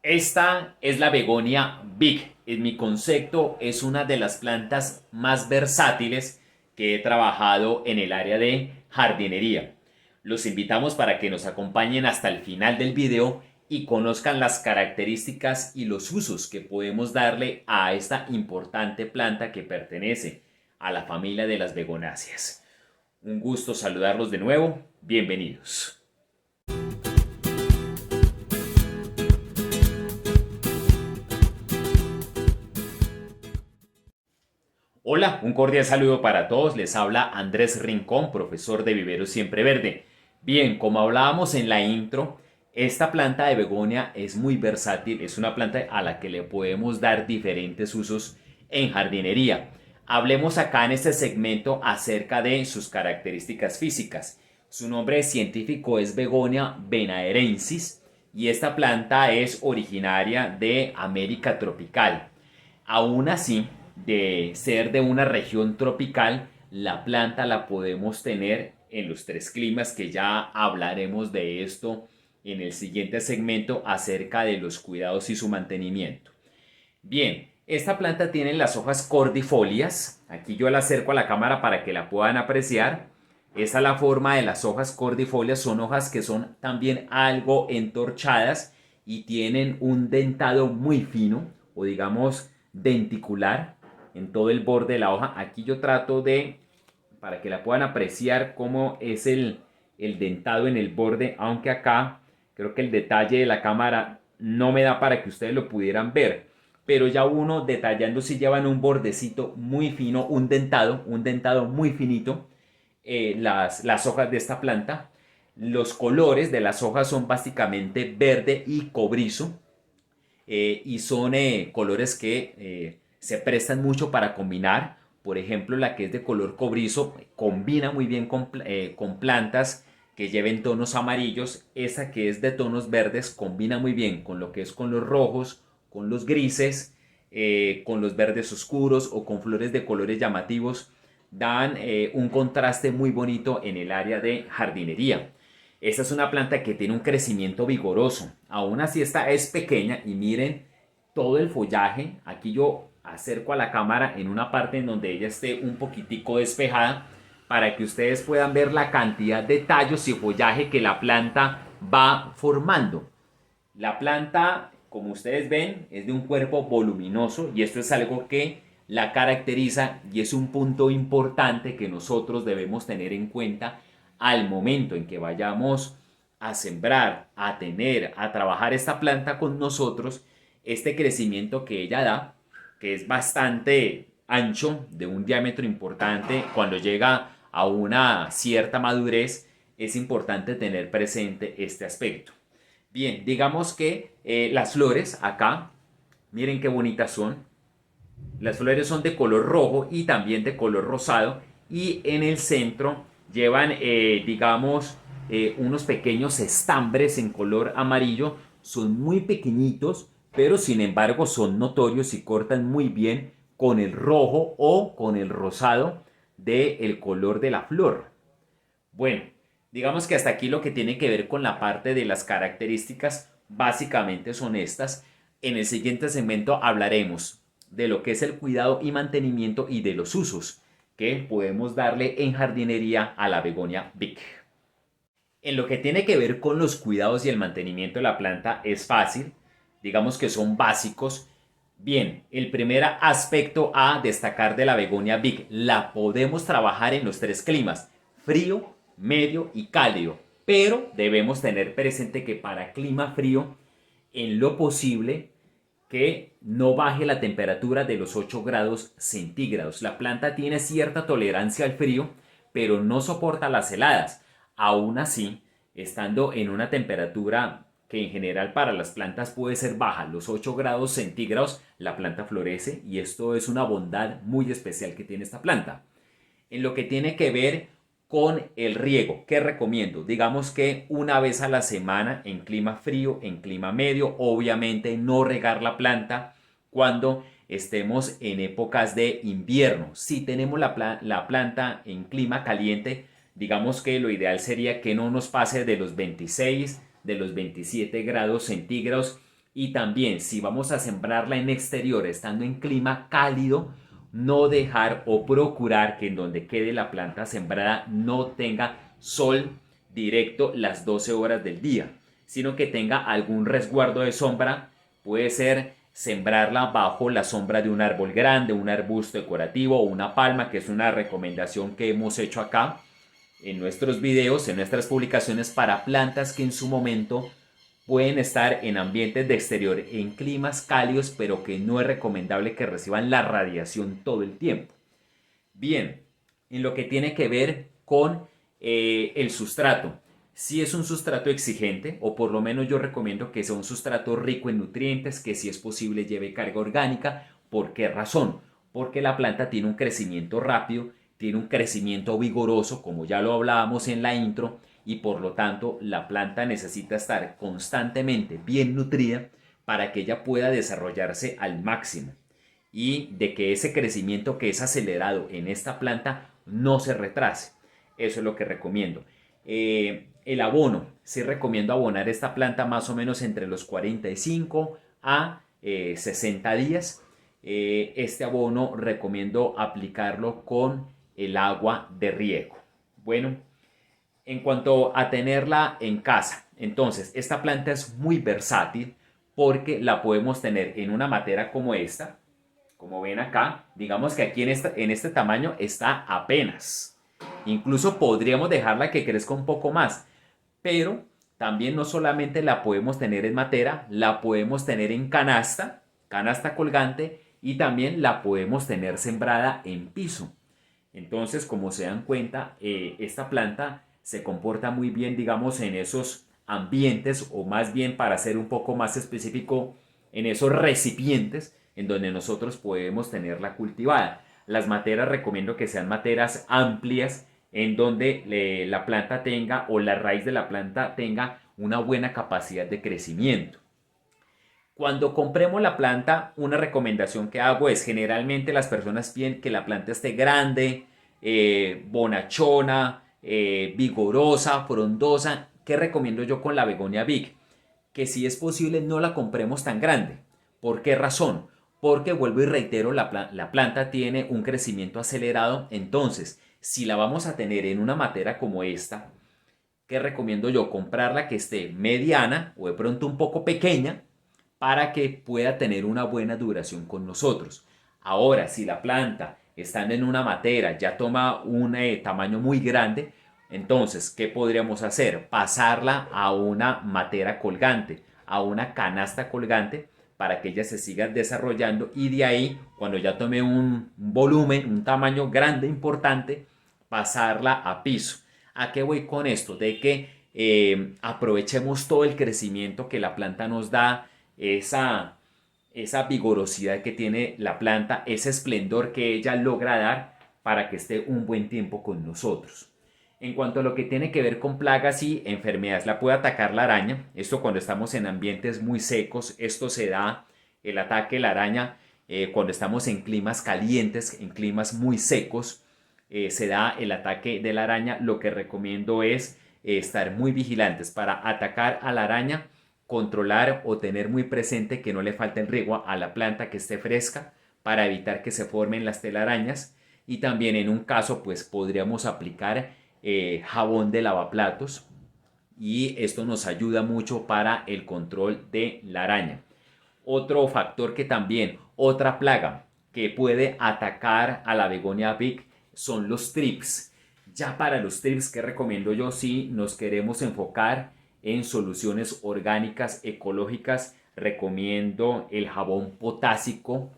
Esta es la begonia Big. En mi concepto es una de las plantas más versátiles que he trabajado en el área de jardinería. Los invitamos para que nos acompañen hasta el final del video y conozcan las características y los usos que podemos darle a esta importante planta que pertenece a la familia de las begonáceas. Un gusto saludarlos de nuevo. Bienvenidos. Hola, un cordial saludo para todos. Les habla Andrés Rincón, profesor de Vivero Siempre Verde. Bien, como hablábamos en la intro, esta planta de begonia es muy versátil. Es una planta a la que le podemos dar diferentes usos en jardinería. Hablemos acá en este segmento acerca de sus características físicas. Su nombre científico es Begonia benaerensis y esta planta es originaria de América tropical. Aún así, de ser de una región tropical, la planta la podemos tener en los tres climas, que ya hablaremos de esto en el siguiente segmento acerca de los cuidados y su mantenimiento. Bien, esta planta tiene las hojas cordifolias. Aquí yo la acerco a la cámara para que la puedan apreciar. Esa es la forma de las hojas cordifolias. Son hojas que son también algo entorchadas y tienen un dentado muy fino, o digamos denticular, en todo el borde de la hoja. Aquí yo trato de, para que la puedan apreciar, cómo es el dentado en el borde, aunque acá creo que el detalle de la cámara no me da para que ustedes lo pudieran ver, pero ya uno detallando si llevan un bordecito muy fino, un dentado muy finito, las hojas de esta planta. Los colores de las hojas son básicamente verde y cobrizo, y son colores que se prestan mucho para combinar. Por ejemplo, la que es de color cobrizo combina muy bien con plantas que lleven tonos amarillos. Esa que es de tonos verdes combina muy bien con lo que es con los rojos, con los grises, con los verdes oscuros o con flores de colores llamativos. Dan un contraste muy bonito en el área de jardinería. Esta es una planta que tiene un crecimiento vigoroso. Aún así esta es pequeña y miren todo el follaje. Aquí yo acerco a la cámara en una parte en donde ella esté un poquitico despejada para que ustedes puedan ver la cantidad de tallos y follaje que la planta va formando. La planta, como ustedes ven, es de un cuerpo voluminoso y esto es algo que la caracteriza y es un punto importante que nosotros debemos tener en cuenta al momento en que vayamos a sembrar, a tener, a trabajar esta planta con nosotros. Este crecimiento que ella da, que es bastante ancho, de un diámetro importante, cuando llega a una cierta madurez, es importante tener presente este aspecto. Bien, digamos que las flores acá, miren qué bonitas son. Las flores son de color rojo y también de color rosado, y en el centro llevan, digamos, unos pequeños estambres en color amarillo. Son muy pequeñitos, pero sin embargo son notorios y cortan muy bien con el rojo o con el rosado del color de la flor. Bueno, digamos que hasta aquí lo que tiene que ver con la parte de las características básicamente son estas. En el siguiente segmento hablaremos de lo que es el cuidado y mantenimiento y de los usos que podemos darle en jardinería a la begonia Big. En lo que tiene que ver con los cuidados y el mantenimiento de la planta es fácil, digamos que son básicos. Bien, el primer aspecto a destacar de la begonia Big: la podemos trabajar en los tres climas: frío, medio y cálido, pero debemos tener presente que para clima frío, en lo posible, que no baje la temperatura de los 8 grados centígrados. La planta tiene cierta tolerancia al frío, pero no soporta las heladas. Aún así, estando en una temperatura que en general para las plantas puede ser baja, los 8 grados centígrados, la planta florece, y esto es una bondad muy especial que tiene esta planta. En lo que tiene que ver con el riego, ¿qué recomiendo? Digamos que una vez a la semana en clima frío, en clima medio. Obviamente no regar la planta cuando estemos en épocas de invierno. Si tenemos la planta en clima caliente, digamos que lo ideal sería que no nos pase de los 26, de los 27 grados centígrados, Y también si vamos a sembrarla en exterior estando en clima cálido, no dejar o procurar que en donde quede la planta sembrada no tenga sol directo las 12 horas del día, sino que tenga algún resguardo de sombra. Puede ser sembrarla bajo la sombra de un árbol grande, un arbusto decorativo o una palma, que es una recomendación que hemos hecho acá en nuestros videos, en nuestras publicaciones, para plantas que en su momento pueden estar en ambientes de exterior, en climas cálidos, pero que no es recomendable que reciban la radiación todo el tiempo. Bien, en lo que tiene que ver con el sustrato. Si es un sustrato exigente, o por lo menos yo recomiendo que sea un sustrato rico en nutrientes, que si es posible lleve carga orgánica. ¿Por qué razón? Porque la planta tiene un crecimiento rápido, tiene un crecimiento vigoroso, como ya lo hablábamos en la intro, y por lo tanto la planta necesita estar constantemente bien nutrida para que ella pueda desarrollarse al máximo y de que ese crecimiento que es acelerado en esta planta no se retrase. Eso es lo que recomiendo. El abono, sí recomiendo abonar esta planta más o menos entre los 45 a 60 días. Este abono recomiendo aplicarlo con el agua de riego. Bueno, en cuanto a tenerla en casa, entonces esta planta es muy versátil porque la podemos tener en una matera como esta, como ven acá. Digamos que aquí en este tamaño está apenas. Incluso podríamos dejarla que crezca un poco más, pero también no solamente la podemos tener en matera, la podemos tener en canasta, canasta colgante, y también la podemos tener sembrada en piso. Entonces, como se dan cuenta, esta planta se comporta muy bien, digamos, en esos ambientes, o más bien, para ser un poco más específico, en esos recipientes en donde nosotros podemos tenerla cultivada. Las materas recomiendo que sean materas amplias, en donde la planta tenga, o la raíz de la planta tenga, una buena capacidad de crecimiento. Cuando compremos la planta, una recomendación que hago es: generalmente las personas piden que la planta esté grande, bonachona, vigorosa, frondosa. ¿Qué recomiendo yo con la begonia Big? Que si es posible no la compremos tan grande. ¿Por qué razón? Porque, vuelvo y reitero, la planta tiene un crecimiento acelerado. Entonces, si la vamos a tener en una matera como esta, ¿qué recomiendo yo? Comprarla que esté mediana o de pronto un poco pequeña, para que pueda tener una buena duración con nosotros. Ahora, si la planta estando en una matera ya toma un tamaño muy grande, entonces, ¿qué podríamos hacer? Pasarla a una matera colgante, a una canasta colgante, para que ella se siga desarrollando, y de ahí, cuando ya tome un volumen, un tamaño grande, importante, pasarla a piso. ¿A qué voy con esto? De que aprovechemos todo el crecimiento que la planta nos da, esa vigorosidad que tiene la planta, ese esplendor que ella logra dar, para que esté un buen tiempo con nosotros. En cuanto a lo que tiene que ver con plagas y enfermedades, la puede atacar la araña. Esto cuando estamos en ambientes muy secos. Esto se da, el ataque de la araña, cuando estamos en climas calientes, en climas muy secos. Se da el ataque de la araña. Lo que recomiendo es estar muy vigilantes para atacar a la araña, controlar o tener muy presente que no le falte el riego a la planta, que esté fresca, para evitar que se formen las telarañas. Y también, en un caso, pues podríamos aplicar jabón de lavaplatos, y esto nos ayuda mucho para el control de la araña. Otro factor que también, otra plaga que puede atacar a la begonia Big, son los thrips. Ya para los thrips, ¿qué recomiendo yo? Si nos queremos enfocar en soluciones orgánicas, ecológicas, recomiendo el jabón potásico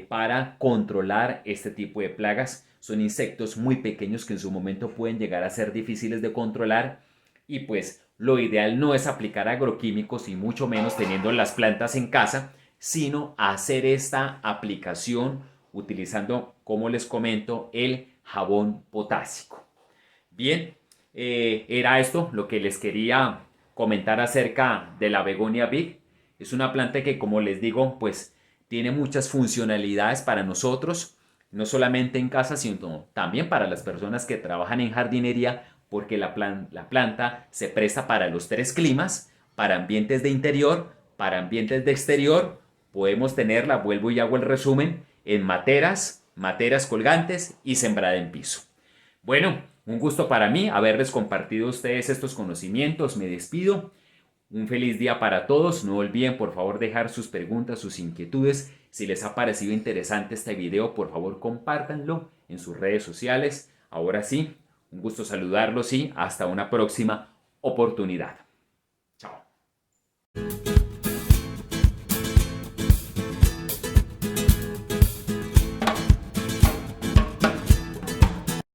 para controlar este tipo de plagas. Son insectos muy pequeños que en su momento pueden llegar a ser difíciles de controlar, y pues lo ideal no es aplicar agroquímicos, y mucho menos teniendo las plantas en casa, sino hacer esta aplicación utilizando, como les comento, el jabón potásico. Bien, era esto lo que les quería comentar acerca de la begonia Big. Es una planta que, como les digo, pues tiene muchas funcionalidades para nosotros, no solamente en casa, sino también para las personas que trabajan en jardinería, porque la planta se presta para los tres climas, para ambientes de interior, Para ambientes de exterior podemos tenerla, vuelvo y hago el resumen, en materas, materas colgantes y sembrada en piso. Bueno, un gusto para mí haberles compartido a ustedes estos conocimientos. Me despido. Un feliz día para todos. No olviden por favor dejar sus preguntas, sus inquietudes. Si les ha parecido interesante este video, por favor compártanlo en sus redes sociales. Ahora sí, un gusto saludarlos y hasta una próxima oportunidad.